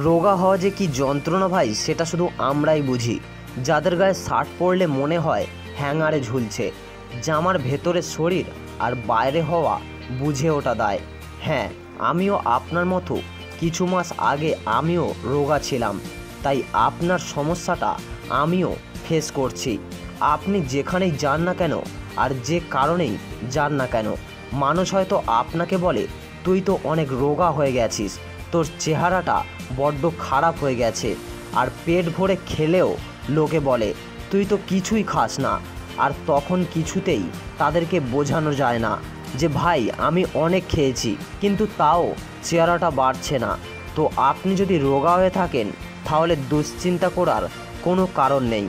রোগা হওয়া যে কি যন্ত্রণা ভাই, সেটা শুধু আমরাই বুঝি। যাদের গায়ে শার্ট পরলে মনে হয় হ্যাঙ্গারে ঝুলছে, জামার ভেতরে শরীর আর বাইরে হওয়া বুঝে ওটা দায়। হ্যাঁ, আমিও আপনার মতো কিছু মাস আগে আমিও রোগা ছিলাম, তাই আপনার সমস্যাটা আমিও ফেস করছি। আপনি যেখানেই যান না কেন আর যে কারণেই যান না কেন, মানুষ হয়তো আপনাকে বলে তুই তো অনেক রোগা হয়ে গেছিস, তোর চেহারাটা বড্ড খারাপ হয়ে গেছে। আর পেট ভরে খেলেও লোকে বলে তুই তো কিছুই খাস না। আর তখন কিছুতেই তাদেরকে বোঝানো যায় না যে ভাই আমি অনেক খেয়েছি, কিন্তু তাও চেহারাটা বাড়ছে না। তো আপনি যদি রোগা হয়ে থাকেন তাহলে দুশ্চিন্তা করার কোনো কারণ নেই,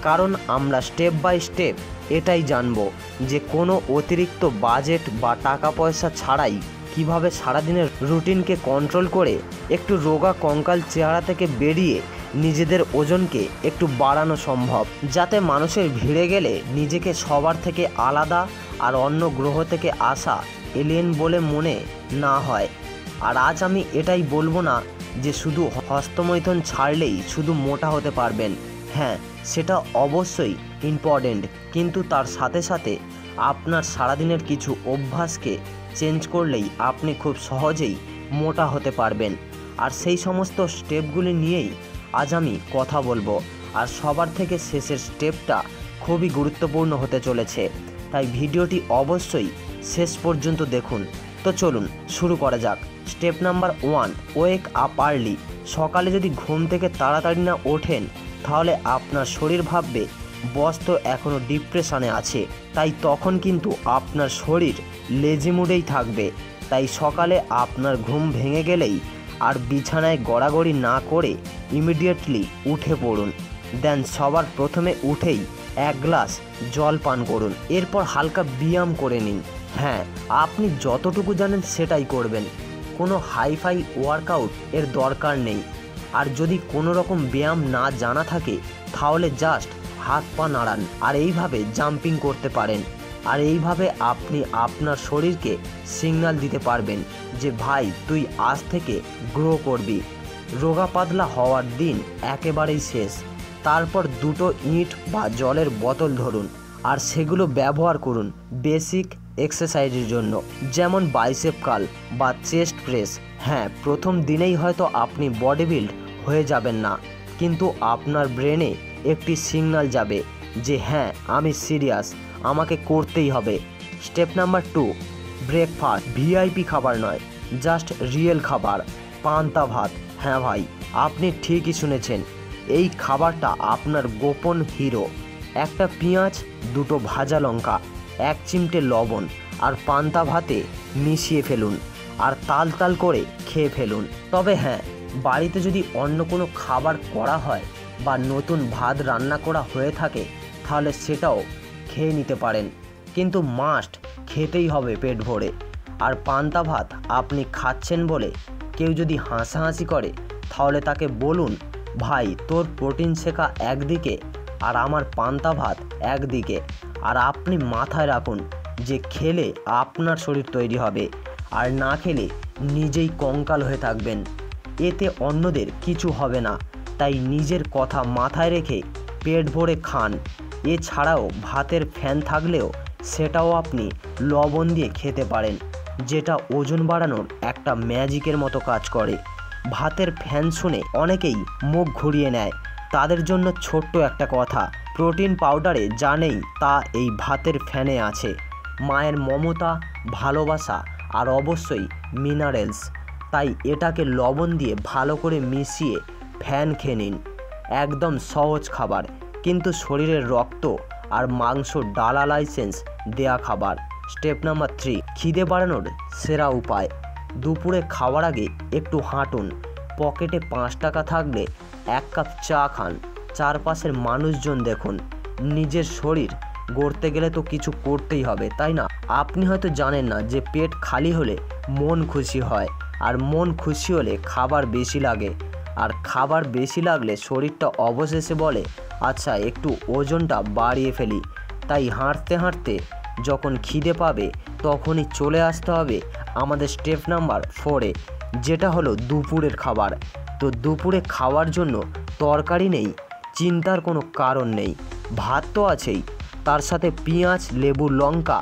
কারণ আমরা স্টেপ বাই স্টেপ এটাই জানবো যে কোনো অতিরিক্ত বাজেট বা টাকা পয়সা ছাড়াই কিভাবে সারাদিনের রুটিনকে কন্ট্রোল করে একটু রোগা কঙ্কাল চেহারা থেকে বেরিয়ে নিজেদের ওজনকে একটু বাড়ানো সম্ভব, যাতে মানুষের ভিড়ে গেলে নিজেকে সবার থেকে আলাদা আর অন্য গ্রহ থেকে আসা এলিয়েন বলে মনে না হয়। আর আজ আমি এটাই বলবো না যে শুধু হস্তমৈথুন ছাড়লেই শুধু মোটা হতে পারবেন। হ্যাঁ, সেটা অবশ্যই ইম্পর্টেন্ট, কিন্তু তার সাথে সাথে আপনার সারাদিনের কিছু অভ্যাসকে চেঞ্জ করলেই আপনি খুব সহজেই মোটা হতে পারবেন। আর সেই সমস্ত স্টেপগুলি নিয়েই আজ আমি কথা বলবো। আর সবার থেকে শেষের স্টেপটা খুবই গুরুত্বপূর্ণ হতে চলেছে, তাই ভিডিওটি অবশ্যই শেষ পর্যন্ত দেখুন। তো চলুন শুরু করা যাক। Step number 1, wake up early. সকালে যদি ঘুম থেকে তাড়াতাড়ি না ওঠেন তাহলে আপনার শরীর ভাববে বস তো এখনও ডিপ্রেশনে আছে, তাই তখন কিন্তু আপনার শরীর লেজি মুডেই থাকবে। তাই সকালে আপনার ঘুম ভেঙে গেলেই আর বিছানায় গড়াগড়ি না করে ইমিডিয়েটলি উঠে পড়ুন। দেন সবার প্রথমে উঠেই 1 গ্লাস জল পান করুন। এরপর হালকা ব্যায়াম করে নিন। হ্যাঁ, আপনি যতটুকু জানেন সেটাই করবেন, কোনো হাইফাই ওয়ার্কআউট এর দরকার নেই। আর যদি কোনো রকম ব্যায়াম না জানা থাকে তাহলে জাস্ট হাত পা নাড়ান আর এইভাবে জাম্পিং করতে পারেন। আর এইভাবে আপনি আপনার শরীরকে সিগন্যাল দিতে পারবেন যে ভাই তুই আজ থেকে গ্রো করবি। রোগা পাতলা হওয়ার দিন একেবারেই শেষ। তারপর 2টো ইট বা জলের বোতল ধরুন আর সেগুলো ব্যবহার করুন বেসিক এক্সারসাইজের জন্য, যেমন বাইসেপ কার্ল বা চেস্ট প্রেস। হ্যাঁ, প্রথম দিনেই হয়তো আপনি বডি বিল্ড হয়ে যাবেন না, কিন্তু আপনার ব্রেনে একটি সিগন্যাল যাবে যে হ্যাঁ আমি সিরিয়াস, আমাকে করতেই হবে। Step number 2, breakfast. ভিআইপি খাবার নয়, জাস্ট রিয়েল খাবার, পান্তা ভাত। হ্যাঁ ভাই, আপনি ঠিকই শুনেছেন, এই খাবারটা আপনার গোপন হিরো। একটা পেঁয়াজ, 2টো ভাজা লঙ্কা, 1 চিমটে লবণ আর পান্তা ভাতে মিশিয়ে ফেলুন আর তাল তাল করে খেয়ে ফেলুন। তবে হ্যাঁ, বাড়িতে যদি অন্য কোনো খাবার করা হয় বা নতুন ভাত রান্না করা হয়ে থাকে তাহলে সেটাও খেয়ে নিতে পারেন, কিন্তু মাস্ট খেতেই হবে পেট ভরে। আর পান্তা ভাত আপনি খাচ্ছেন বলে কেউ যদি হাসাহাসি করে তাহলে তাকে বলুন ভাই তোর প্রোটিন শেখা একদিকে আর আমার পান্তা ভাত একদিকে। আর আপনি মাথায় রাখুন যে খেলে আপনার শরীর তৈরি হবে আর না খেলে নিজেই কঙ্কাল হয়ে থাকবেন, এতে অন্যদের কিছু হবে না। তাই নিজের কথা মাথায় রেখে পেট ভরে খান। এছাড়াও ভাতের ফ্যান থাকলেও সেটাও আপনি লবণ দিয়ে খেতে পারেন, যেটা ওজন বাড়ানোর একটা ম্যাজিকের মতো কাজ করে। ভাতের ফ্যান শুনে অনেকেই মুখ ঘুরিয়ে নেয়, তাদের জন্য ছোট্ট একটা কথা, প্রোটিন পাউডারে যা নেই তা এই ভাতের ফ্যানে আছে। মায়ের মমতা, ভালোবাসা আর অবশ্যই মিনারেলস। তাই এটাকে লবণ দিয়ে ভালো করে মিশিয়ে ফ্যান খেয়ে নিন। একদম সহজ খাবার, কিন্তু শরীরের রক্ত আর মাংস ডালা লাইসেন্স দেয়া খাবার। স্টেপ নাম্বার 3, খিদে বাড়ানোর সেরা উপায়। দুপুরে খাওয়ার আগে একটু হাঁটুন, পকেটে 5 টাকা থাকলে 1 কাপ চা খান, চারপাশের মানুষজন দেখুন। নিজের শরীর গড়তে গেলে তো কিছু করতেই হবে, তাই না? আপনি হয়তো জানেন না যে পেট খালি হলে মন খুশি হয়, আর মন খুশি হলে খাবার বেশি লাগে, আর খাবার বেশি লাগলে শরীরটা অবশেষে বলে আচ্ছা একটু ওজনটা বাড়িয়ে ফেলি। তাই হাঁটতে হাঁটতে যখন খিদে পাবে তখনই চলে আসতে হবে আমাদের স্টেপ নাম্বার 4-এ, যেটা হলো দুপুরের খাবার। তো দুপুরে খাওয়ার জন্য তরকারি নেই, চিন্তার কোনো কারণ নেই। ভাত তো আছেই, তার সাথে পেঁয়াজ, লেবু, লঙ্কা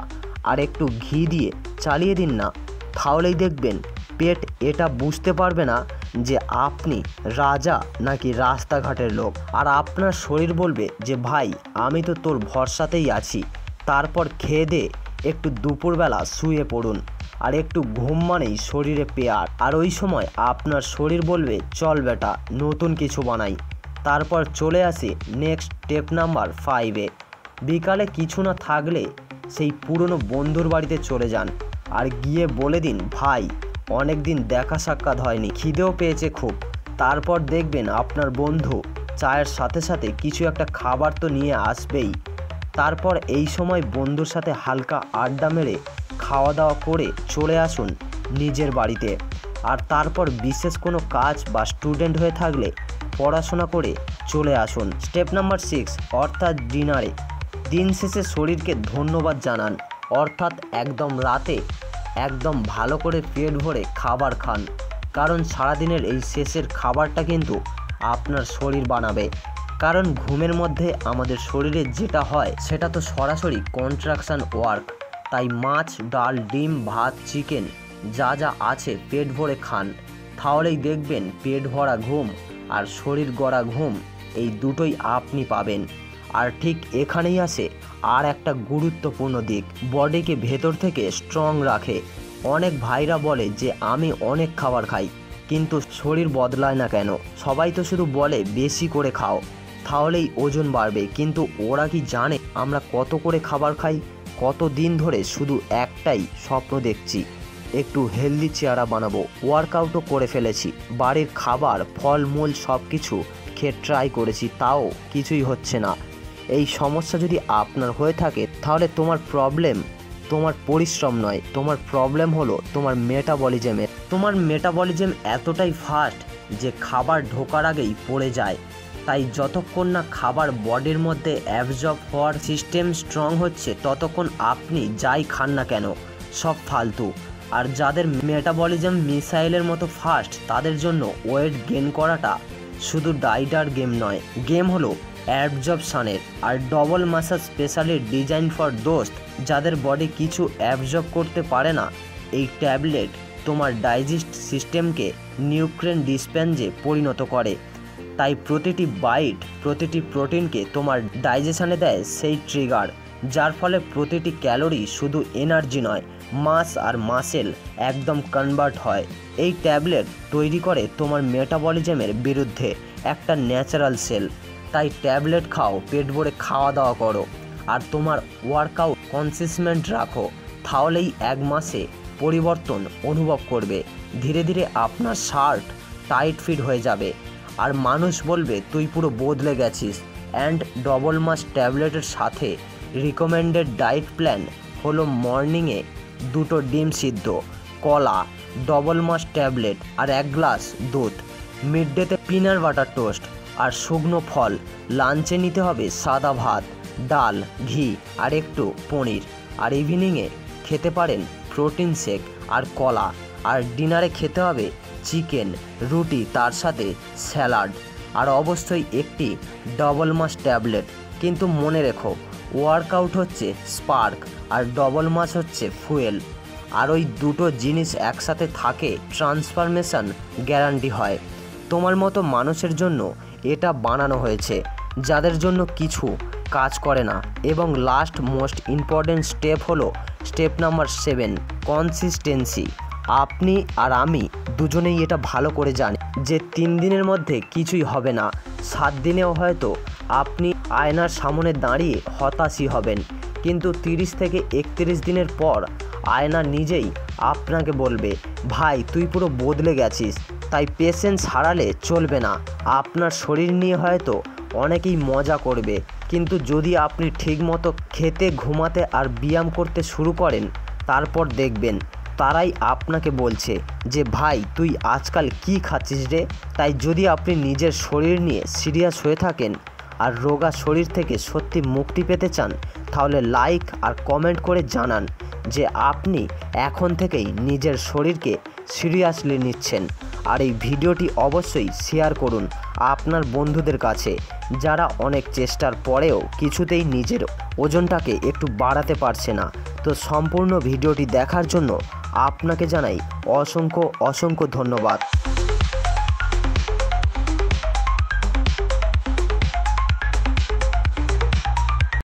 আর একটু ঘি দিয়ে চালিয়ে দিন না। তাহলেই দেখবেন পেট এটা বুঝতে পারবে না যে আপনি রাজা নাকি রাস্তাঘাটের লোক। আর আপনার শরীর বলবে যে ভাই আমি তো তোর ভরসাতেই আছি। তারপর খেয়ে দে একটু দুপুরবেলা শুয়ে পড়ুন, আর একটু ঘুম মানেই শরীরে পেয়ার। আর ওই সময় আপনার শরীর বলবে চল বেটা নতুন কিছু বানাই। তারপর চলে আসি নেক্সট স্টেপ নাম্বার 5-এ। বিকালে কিছু না থাকলে সেই পুরনো বন্ধুর বাড়িতে চলে যান আর গিয়ে বলে দিন ভাই অনেক দিন দেখা সাক্ষাৎ হয়নি, খিদেও পেয়েছে খুব। তারপর দেখবেন আপনার বন্ধু চায়ের সাথে সাথে কিছু একটা খাবার তো নিয়ে আসবেই। তারপর এই সময় বন্ধুর সাথে হালকা আড্ডা মেরে খাওয়া দাওয়া করে চলে আসুন নিজের বাড়িতে। আর তারপর বিশেষ কোনো কাজ বা স্টুডেন্ট হয়ে থাকলে পড়াশোনা করে চলে আসুন স্টেপ নাম্বার 6 অর্থাৎ ডিনারে। দিন শেষে শরীরকে ধন্যবাদ জানান, অর্থাৎ একদম রাতে একদম ভালো করে পেট ভরে খাবার খান, কারণ সারাদিনের এই শেষের খাবারটা কিন্তু আপনার শরীর বানাবে। কারণ ঘুমের মধ্যে আমাদের শরীরে যেটা হয় সেটা তো সরাসরি কন্ট্রাকশান ওয়ার্ক। তাই মাছ, ডাল, ডিম, ভাত, চিকেন যা যা আছে পেট ভরে খান, তাহলেই দেখবেন পেট ভরা ঘুম আর শরীর গড়া ঘুম এই দুটোই আপনি পাবেন। আর ঠিক এখানেই আসে আর একটা গুরুত্বপূর্ণ দিক, বডিকে ভেতর থেকে স্ট্রং রাখে। অনেক ভাইরা বলে যে আমি অনেক খাবার খাই কিন্তু শরীর বদলায় না কেন। সবাই তো শুধু বলে বেশি করে খাও তাহলেই ওজন বাড়বে, কিন্তু ওরা কি জানে আমরা কত করে খাবার খাই? কত দিন ধরে শুধু একটাই স্বপ্ন দেখছি, একটু হেলদি চেহারা বানাবো। ওয়ার্কআউটও করে ফেলেছি, বাড়ির খাবার ফলমূল সব কিছু খেয়ে ট্রাই করেছি, তাও কিছুই হচ্ছে না। এই সমস্যা যদি আপনার হয়ে থাকে তাহলে তোমার প্রবলেম তোমার পরিশ্রম নয়, তোমার প্রবলেম হলো তোমার মেটাবলিজমের। তোমার মেটাবলিজম এতটাই ফাস্ট যে খাবার ঢোকার আগেই পড়ে যায়। তাই যতক্ষণ না খাবার বডির মধ্যে অ্যাবজর্ব হওয়ার সিস্টেম স্ট্রং হচ্ছে ততক্ষণ আপনি যাই খান না কেন সব ফালতু। আর যাদের মেটাবলিজম মিসাইলের মতো ফাস্ট তাদের জন্য ওয়েট গেইন করাটা শুধু ডাইটার গেম নয়, গেম হলো অ্যাবজর্পশানের। আর ডবল মাসাল স্পেশালি ডিজাইন ফর দোস্ত যাদের বডি কিছু অ্যাবজর্ব করতে পারে না। এই ট্যাবলেট তোমার ডাইজেস্ট সিস্টেমকে নিউট্রিয়েন ডিসপেন্সে পরিণত করে। তাই প্রতিটি বাইট প্রতিটি প্রোটিনকে তোমার ডাইজেশনে দেয় সেই ট্রিগার, যার ফলে প্রতিটি ক্যালোরি শুধু এনার্জি নয় মাস আর মাসেল একদম কনভার্ট হয়। এই ট্যাবলেট তৈরি করে তোমার মেটাবলিজমের বিরুদ্ধে একটা ন্যাচারাল সেল। তাই ট্যাবলেট খাও, পেট ভরে খাওয়া দাওয়া করো আর তোমার ওয়ার্কআউট কনসিস্টেন্ট রাখো, তাহলেই 1 মাসে পরিবর্তন অনুভব করবে। ধীরে ধীরে আপনার শার্ট টাইট ফিট হয়ে যাবে আর মানুষ বলবে তুই পুরো বদলে গেছিস। অ্যান্ড ডবল মাস ট্যাবলেটের সাথে রিকমেন্ডেড ডায়েট প্ল্যান হলো মর্নিংয়ে 2টো ডিম সিদ্ধ, কলা, ডবল মাস ট্যাবলেট আর 1 গ্লাস দুধ, মিডডেতে পিনাট বাটার টোস্ট আর শুকনো ফল, লাঞ্চে নিতে হবে সাদা ভাত, ডাল, ঘি আর একটু পনির, আর ইভিনিংয়ে খেতে পারেন প্রোটিন শেক আর কলা, আর ডিনারে খেতে হবে চিকেন, রুটি, তার সাথে স্যালাড আর অবশ্যই একটি ডবল মাস ট্যাবলেট। কিন্তু মনে রেখো ওয়ার্কআউট হচ্ছে স্পার্ক আর ডবল মাস হচ্ছে ফুয়েল। আর ওই দুটো জিনিস একসাথে থাকে ট্রান্সফরমেশন গ্যারান্টি হয়। তোমার মতো মানুষের জন্য এটা বানানো হয়েছে যাদের জন্য কিছু কাজ করে না। এবং লাস্ট মোস্ট ইম্পর্টেন্ট স্টেপ হলো স্টেপ নাম্বার 7 কনসিস্টেন্সি। আপনি আর আমি দুজনেই এটা ভালো করে জানি যে 3 দিনের মধ্যে কিছুই হবে না, 7 দিনেও হয়তো আপনি আয়নার সামনে দাঁড়িয়ে হতাশই হবেন, কিন্তু 30 থেকে 31 দিনের পর আয়না নিজেই আপনাকে বলবে ভাই তুই পুরো বদলে গেছিস। তাই পেশেন্স হারালে চলবে না। আপনার শরীর নিয়ে হয়তো অনেকেই মজা করবে, কিন্তু যদি আপনি ঠিকমতো খেতে, ঘুমাতে আর ব্যায়াম করতে শুরু করেন তারপর দেখবেন তারাই আপনাকে বলছে যে ভাই তুই আজকাল কি খাচ্ছিস রে। তাই যদি আপনি নিজের শরীর নিয়ে সিরিয়াস হয়ে থাকেন আর রোগা শরীর থেকে সত্যি মুক্তি পেতে চান তাহলে লাইক আর কমেন্ট করে জানান যে আপনি এখন থেকেই নিজের শরীরকে সিরিয়াসলি নিচ্ছেন। আর এই ভিডিওটি অবশ্যই শেয়ার করুন আপনার বন্ধুদের কাছে যারা অনেক চেষ্টার পরেও কিছুতেই নিজের ওজনটাকে একটু বাড়াতে পারছে না। তো সম্পূর্ণ ভিডিওটি দেখার জন্য আপনাকে জানাই অসংখ্য ধন্যবাদ।